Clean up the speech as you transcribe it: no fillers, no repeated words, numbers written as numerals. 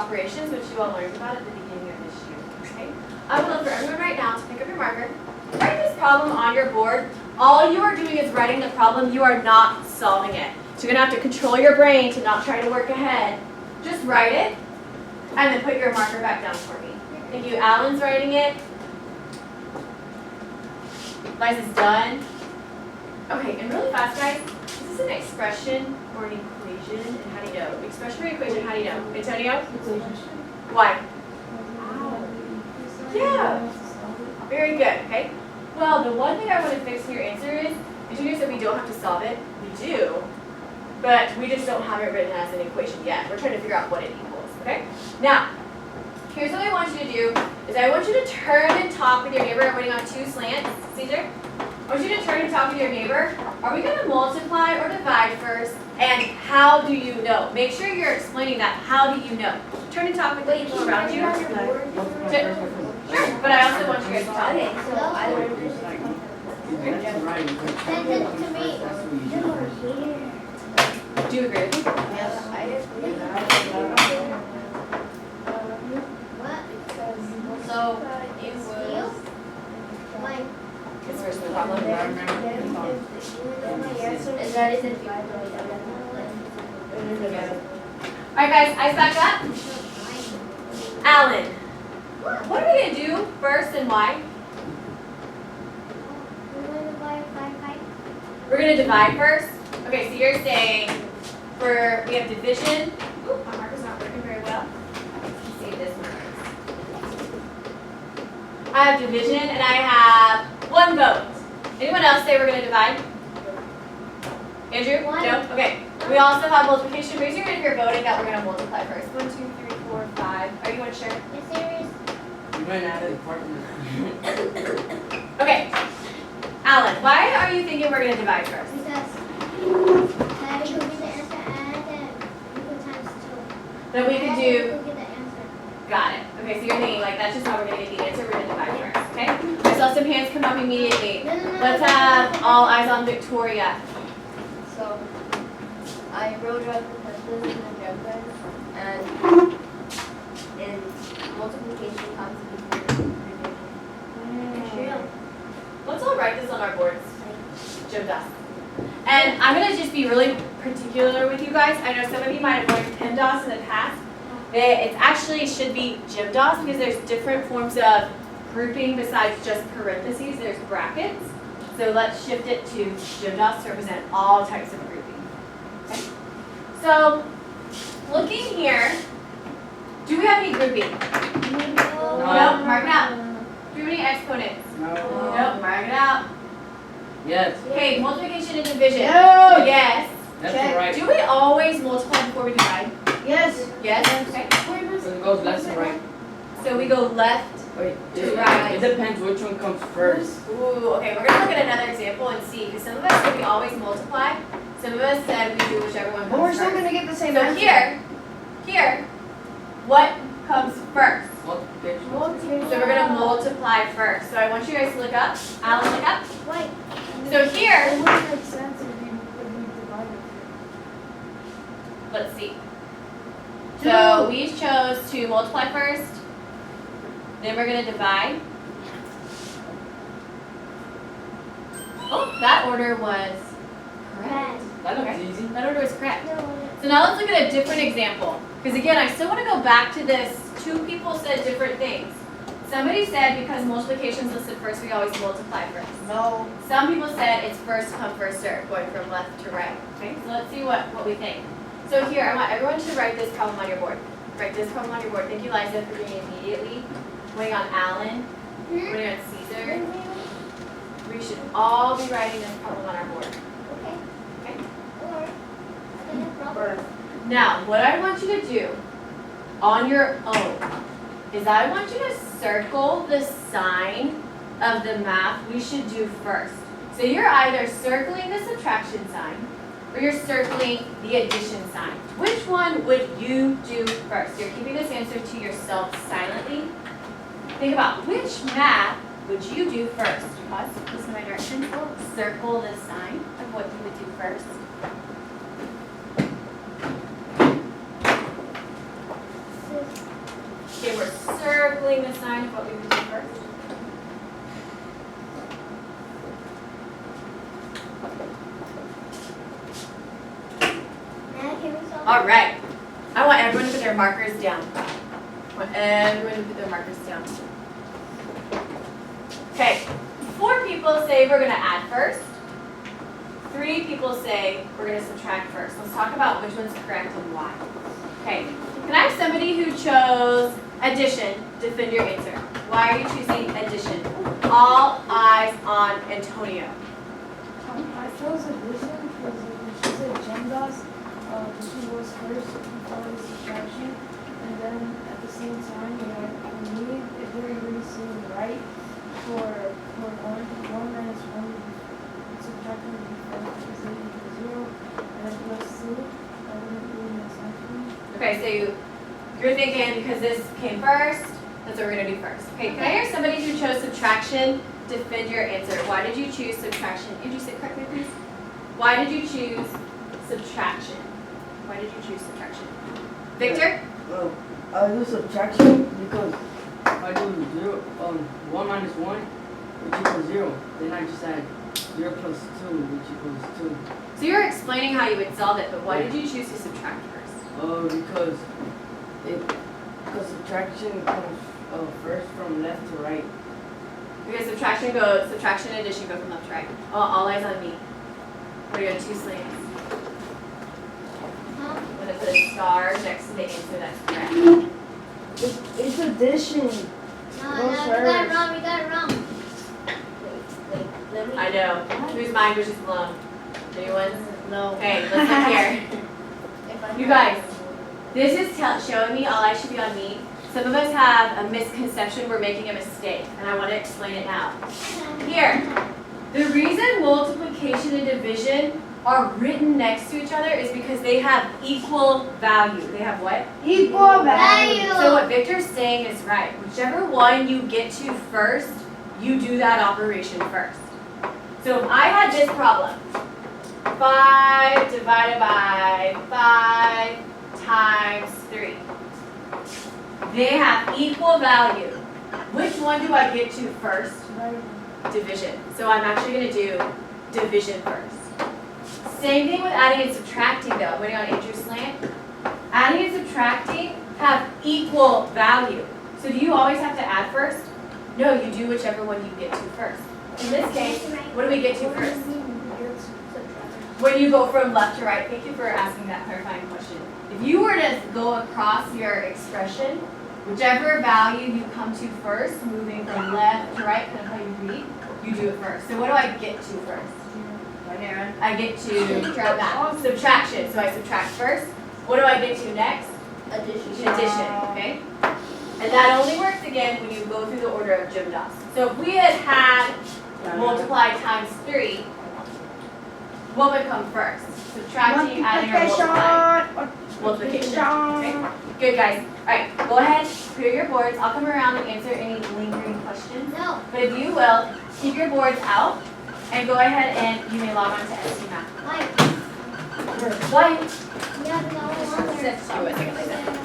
operations, which you all learned about at the beginning of this year. Okay? I would love for everyone right now to pick up your marker, write this problem on your board. All you are doing is writing the problem. You are not solving it. So you're going to have to control your brain to not try to work ahead. Just write it, and then put your marker back down for me. Thank you. Alan's writing it. Liza's done. Okay, and really fast, guys, is this an expression or an equation? And how do you know? Expression or equation, how do you know? Antonio? Why? Yeah. Very good, okay? Well, the one thing I want to fix in your answer is, Antonio said we don't have to solve it. We do, but we just don't have it written as an equation yet. We're trying to figure out what it equals, okay? Now, here's what I want you to do, is I want you to turn and talk with your neighbor. I'm waiting on 2 slants. Caesar? I want you to turn and talk with your neighbor. Are we going to multiply or divide first? And how do you know? Make sure you're explaining that. How do you know? Turn and talk with the people around you. Sure, but I also want you guys to talk. Okay, so I learned this. Send it to me. Do you agree with me? Yes, I agree. What? So it was like. It's first the problem. Is that is it? Alright guys, eyes back up. Alan, what are we going to do first and why? We're going to divide first. Okay, so you're saying we have division. Oop, my marker's not working very well. Let's see if this works. I have division and I have 1 vote. Anyone else say we're going to divide? Andrew? 1. No? Okay. We also have multiplication. Raise your hand if you're voting that we're going to multiply first. 1, 2, 3, 4, 5. Are you unsure? Yes, serious? You ran out of the department. Okay. Alan, why are you thinking we're going to divide first? Because will get the answer and then you put times 2. Then we can do. We'll get the answer. Got it. Okay, so you're thinking like that's just how we're going to get the answer. We're going to divide first. Okay? I saw some hands come up immediately. No. Let's have all eyes on Victoria. So, I wrote out the questions in the GEMDAS, and multiplication comes before division. Let's all write this on our boards. GEMDAS. And I'm going to just be really particular with you guys. I know some of you might have learned PEMDAS in the past. It actually should be GEMDAS because there's different forms of grouping besides just parentheses. There's brackets. So let's shift it to GEMDAS to represent all types of grouping. Okay? So looking here, do we have any grouping? No. Nope, mark it out. Do we have any exponents? No. Nope, mark it out. Yes. Okay, multiplication and division. No. Yes. That's Check. right. Do we always multiply before we divide? Yes. Yes. Okay. So it goes left and right. So we go left. Wait, Right. it depends which one comes first. Ooh, okay, we're going to look at another example and see. Because some of us said we always multiply. Some of us said we do whichever one comes But we're still first. going to get the same So answer. here, what comes first? Multiplication. So we're going to multiply first. So I want you guys to look up. Alan, look up. Wait. So here, It wouldn't make sense if we divided. let's see. So we chose to multiply first. Then we're going to divide. Oh, that order was correct. That looks Okay. easy. That order was correct. No. So now let's look at a different example. Because again, I still want to go back to this. 2 people said different things. Somebody said because multiplication is listed first, we always multiply first. No. Some people said it's first come, first served, going from left to right. Okay, so let's see what we think. So here, I want everyone to write this problem on your board. Write this problem on your board. Thank you, Liza, for doing it immediately. Waiting on Alan. Waiting on Caesar. We should all be writing this problem on our board. Okay. Okay? Or I don't have problem. Now, what I want you to do on your own is I want you to circle the sign of the math we should do first. So you're either circling the subtraction sign or you're circling the addition sign. Which one would you do first? You're keeping this answer to yourself silently. Think about which math would you do first? Pause, listen to my directions. Circle the sign of what you would do first. Okay, we're circling the sign of what we would do first. Now can we solve All right. I want everyone to put their markers down. I want everyone to put their markers down. Okay. 4 people say we're going to add first. 3 people say we're going to subtract first. Let's talk about which one's correct and why. Okay. Can I have somebody who chose addition defend your answer? Why are you choosing addition? All eyes on Antonio. I chose addition because when she said GEMDAS, she was first before the subtraction, and then at the same time, for me, it didn't really seem right for 1 minus 1 subtracting would be first because it equals 0, and then plus 2, that wouldn't really make sense for me. Okay, so you're thinking because this came first, that's what we're going to do first. Okay, can I hear somebody who chose subtraction defend your answer? Why did you choose subtraction? Could you say correctly, please? Why did you choose subtraction? Why did you choose subtraction? Victor? I do subtraction because if I do 1 minus 1, which equals 0, then I just add 0 plus 2, which equals 2. So you were explaining how you would solve it, but why did you choose to subtract first? Because subtraction comes first from left to right. Because subtraction and addition go from left to right. All eyes on me. What are your 2 slants? Huh? I'm going to put a star next to the answer that's correct. It's addition. No, we got it wrong. We got it wrong. I know. Whose mind was just blown? Anyone's? No. Okay, let's look here. You guys, this is showing me all eyes should be on me. Some of us have a misconception we're making a mistake, and I want to explain it now. Here, the reason multiplication and division are written next to each other is because they have equal value. They have what? Equal value. So what Victor's saying is right. Whichever one you get to first, you do that operation first. So if I had this problem, 5 divided by 5 times 3. They have equal value. Which one do I get to first? Division. So I'm actually going to do division first. Same thing with adding and subtracting though. I'm waiting on Andrew's slant. Adding and subtracting have equal value. So do you always have to add first? No, you do whichever one you get to first. In this case, what do we get to first? When you go from left to right. Thank you for asking that clarifying question. If you were to go across your expression, whichever value you come to first, moving from left to right, kind of how you read, you do it first. So what do I get to first? I get to subtraction. So I subtract first. What do I get to next? Addition, okay? And that only works again when you go through the order of GEMDAS. So if we had multiply times 3, what would come first? Subtracting, adding, or multiplying? Multiplication. Okay? Good, guys. All right, go ahead, clear your boards. I'll come around and answer any lingering questions. No. But if you will, keep your boards out and go ahead and you may log on to SC Math. Why? Why? Yeah, no, Just a second like that.